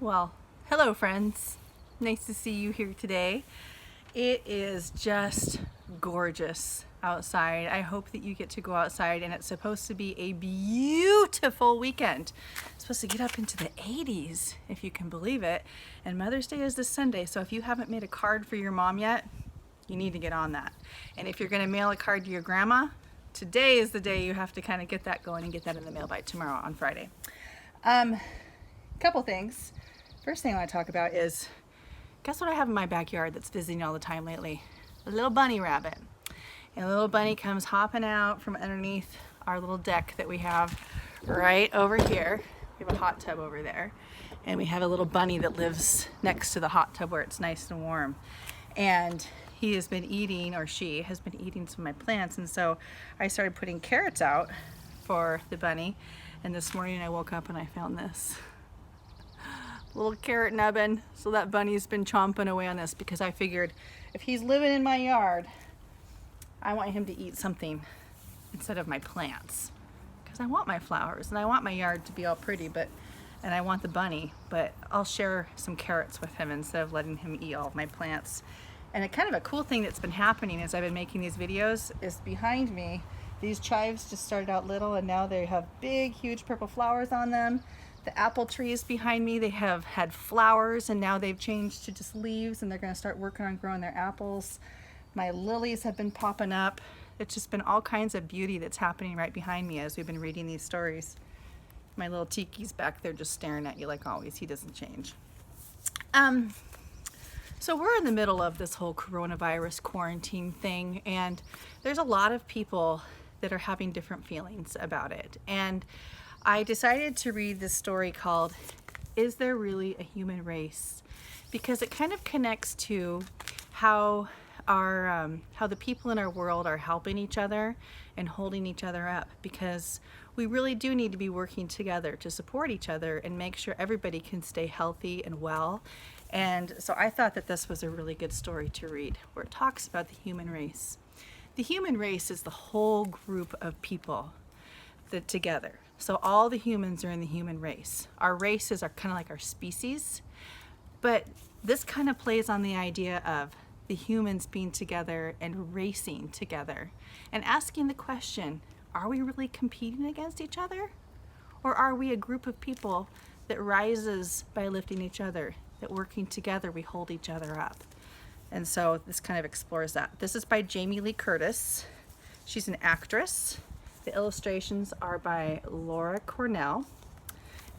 Well, hello friends. Nice to see you here today. It is just gorgeous outside. I hope that you get to go outside, and it's supposed to be a beautiful weekend. It's supposed to get up into the 80s, if you can believe it. And Mother's Day is this Sunday, so if you haven't made a card for your mom yet, you need to get on that. And if you're gonna mail a card to your grandma, today is the day you have to kind of get that going and get that in the mail by tomorrow on Friday. Couple things. First thing I want to talk about is, guess what I have in my backyard that's visiting all the time lately? A little bunny rabbit. And the little bunny comes hopping out from underneath our little deck that we have right over here. We have a hot tub over there. And we have a little bunny that lives next to the hot tub where it's nice and warm. And he has been eating, or she has been eating some of my plants. And so I started putting carrots out for the bunny. And this morning I woke up and I found this little carrot nubbin. So that bunny's been chomping away on this because I figured if he's living in my yard, I want him to eat something instead of my plants, because I want my flowers and I want my yard to be all pretty, and I want the bunny, but I'll share some carrots with him instead of letting him eat all of my plants. And a kind of a cool thing that's been happening as I've been making these videos is behind me, these chives just started out little and now they have big, huge purple flowers on them. The apple trees behind me, they have had flowers and now they've changed to just leaves, and they're going to start working on growing their apples. My lilies have been popping up. It's just been all kinds of beauty that's happening right behind me as we've been reading these stories. My little Tiki's back there just staring at you like always. He doesn't change. So we're in the middle of this whole coronavirus quarantine thing, and there's a lot of people that are having different feelings about it. And I decided to read this story called "Is There Really a Human Race?" because it kind of connects to how the people in our world are helping each other and holding each other up, because we really do need to be working together to support each other and make sure everybody can stay healthy and well. And so I thought that this was a really good story to read, where it talks about the human race. The human race is the whole group of people that together. So all the humans are in the human race. Our races are kind of like our species, but this kind of plays on the idea of the humans being together and racing together and asking the question, are we really competing against each other? Or are we a group of people that rises by lifting each other, that working together we hold each other up? And so this kind of explores that. This is by Jamie Lee Curtis. She's an actress. The illustrations are by Laura Cornell.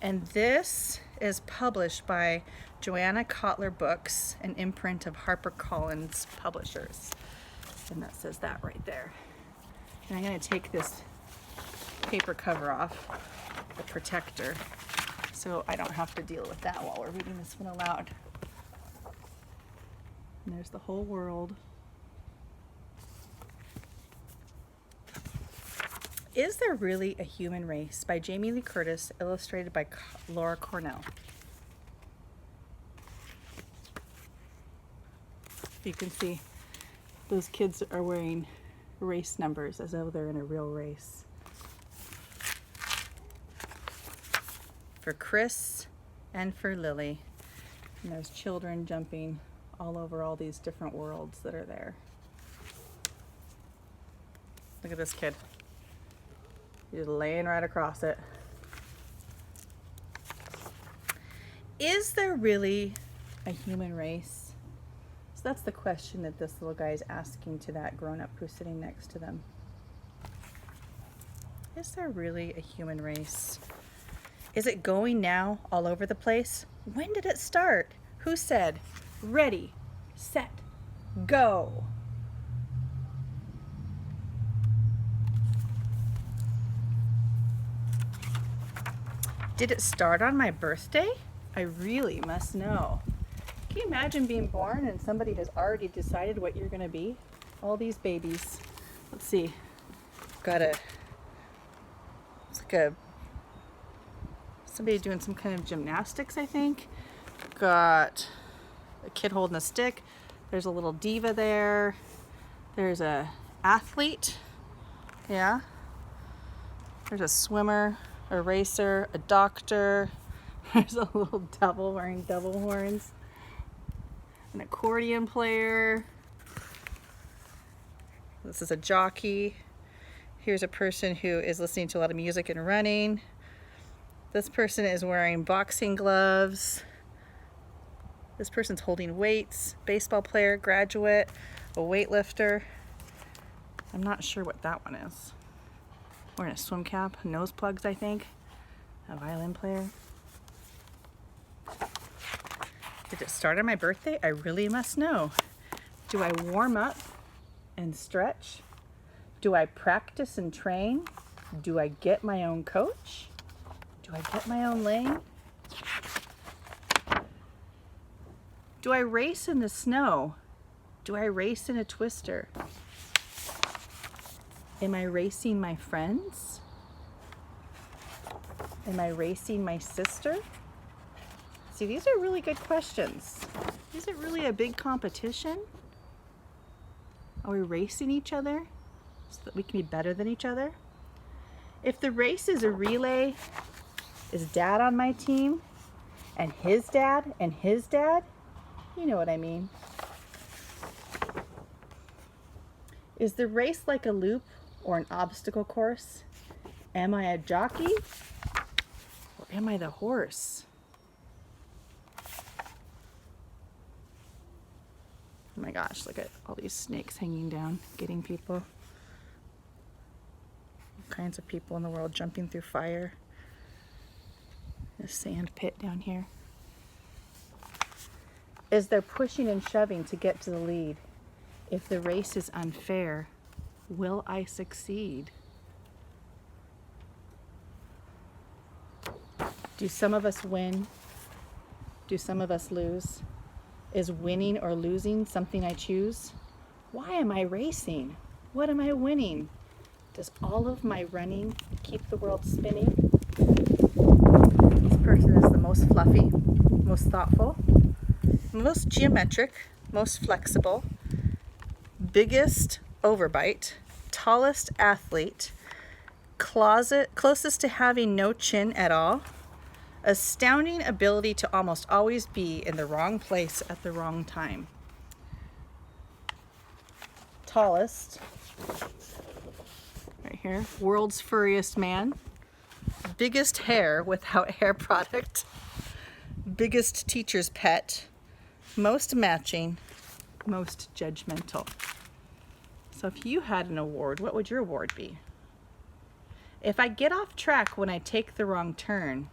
And this is published by Joanna Kotler Books, an imprint of HarperCollins Publishers. And that says that right there. And I'm going to take this paper cover off, the protector, so I don't have to deal with that while we're reading this one aloud. And there's the whole world. Is There Really a Human Race? By Jamie Lee Curtis, illustrated by Laura Cornell. You can see those kids are wearing race numbers as though they're in a real race. For Chris and for Lily. And there's children jumping all over all these different worlds that are there. Look at this kid. He's laying right across it. Is there really a human race? So that's the question that this little guy is asking to that grown-up who's sitting next to them. Is there really a human race? Is it going now all over the place? When did it start? Who said, ready, set, go? Did it start on my birthday? I really must know. Can you imagine being born and somebody has already decided what you're going to be? All these babies. Let's see. It's like somebody doing some kind of gymnastics, I think. Got a kid holding a stick. There's a little diva there. There's a athlete. Yeah. There's a swimmer, a racer, a doctor, There's a little devil wearing devil horns. An accordion player. This is a jockey. Here's a person who is listening to a lot of music and running. This person is wearing boxing gloves. This person's holding weights. Baseball player, graduate, a weightlifter. I'm not sure what that one is. Wearing a swim cap, nose plugs, I think. A violin player. Did it start on my birthday? I really must know. Do I warm up and stretch? Do I practice and train? Do I get my own coach? Do I get my own lane? Do I race in the snow? Do I race in a twister? Am I racing my friends? Am I racing my sister? See, these are really good questions. Is it really a big competition? Are we racing each other so that we can be better than each other? If the race is a relay, is Dad on my team? And his dad? And his dad? You know what I mean. Is the race like a loop or an obstacle course? Am I a jockey or am I the horse? Oh my gosh, look at all these snakes hanging down, getting people. All kinds of people in the world jumping through fire. A sand pit down here. Is there pushing and shoving to get to the lead? If the race is unfair, will I succeed? Do some of us win? Do some of us lose? Is winning or losing something I choose? Why am I racing? What am I winning? Does all of my running keep the world spinning? This person is the most fluffy, most thoughtful, most geometric, most flexible, biggest overbite, tallest athlete, closest to having no chin at all, astounding ability to almost always be in the wrong place at the wrong time. Tallest, right here, world's furriest man, biggest hair without hair product, biggest teacher's pet, most matching, most judgmental. So if you had an award, what would your award be? If I get off track when I take the wrong turn,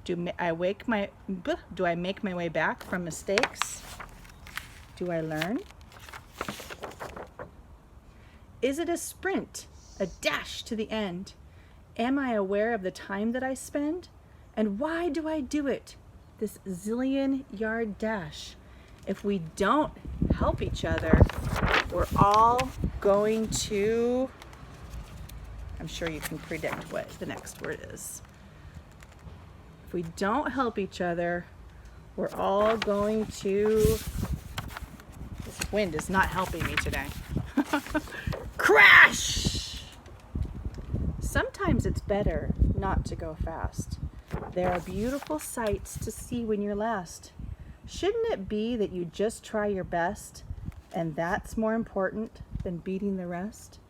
do I make my way back from mistakes? Do I learn? Is it a sprint, a dash to the end? Am I aware of the time that I spend? And why do I do it? This zillion-yard dash. If we don't help each other, we're all going to, I'm sure you can predict what the next word is. If we don't help each other, we're all going to, this wind is not helping me today. Crash! Sometimes it's better not to go fast. There are beautiful sights to see when you're last. Shouldn't it be that you just try your best, and that's more important than beating the rest?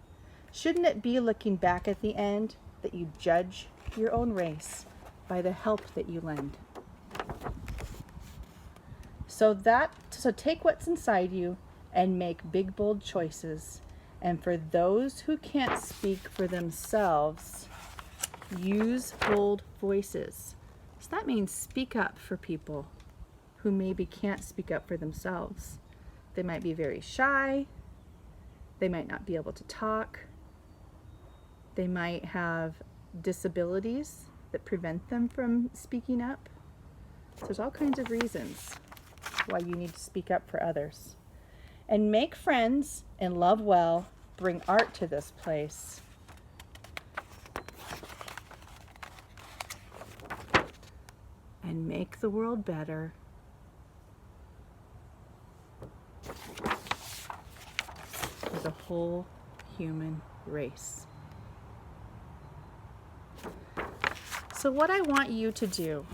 Shouldn't it be looking back at the end that you judge your own race by the help that you lend? So take what's inside you and make big, bold choices. And for those who can't speak for themselves, use bold voices. So that means speak up for people who maybe can't speak up for themselves. They might be very shy. They might not be able to talk. They might have disabilities that prevent them from speaking up. So there's all kinds of reasons why you need to speak up for others. And make friends and love well. Bring art to this place. And make the world better. For the whole human race. So what I want you to do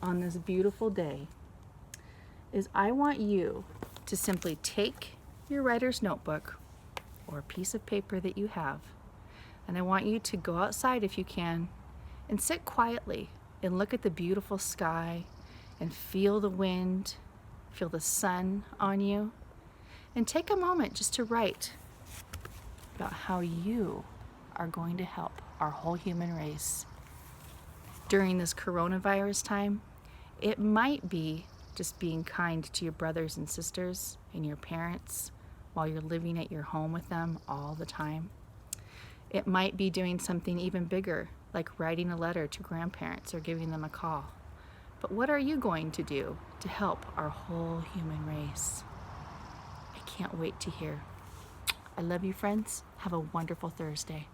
on this beautiful day is I want you to simply take your writer's notebook or a piece of paper that you have, and I want you to go outside if you can and sit quietly and look at the beautiful sky and feel the wind, feel the sun on you, and take a moment just to write about how you are going to help our whole human race. During this coronavirus time, it might be just being kind to your brothers and sisters and your parents while you're living at your home with them all the time. It might be doing something even bigger, like writing a letter to grandparents or giving them a call. But what are you going to do to help our whole human race? I can't wait to hear. I love you, friends. Have a wonderful Thursday.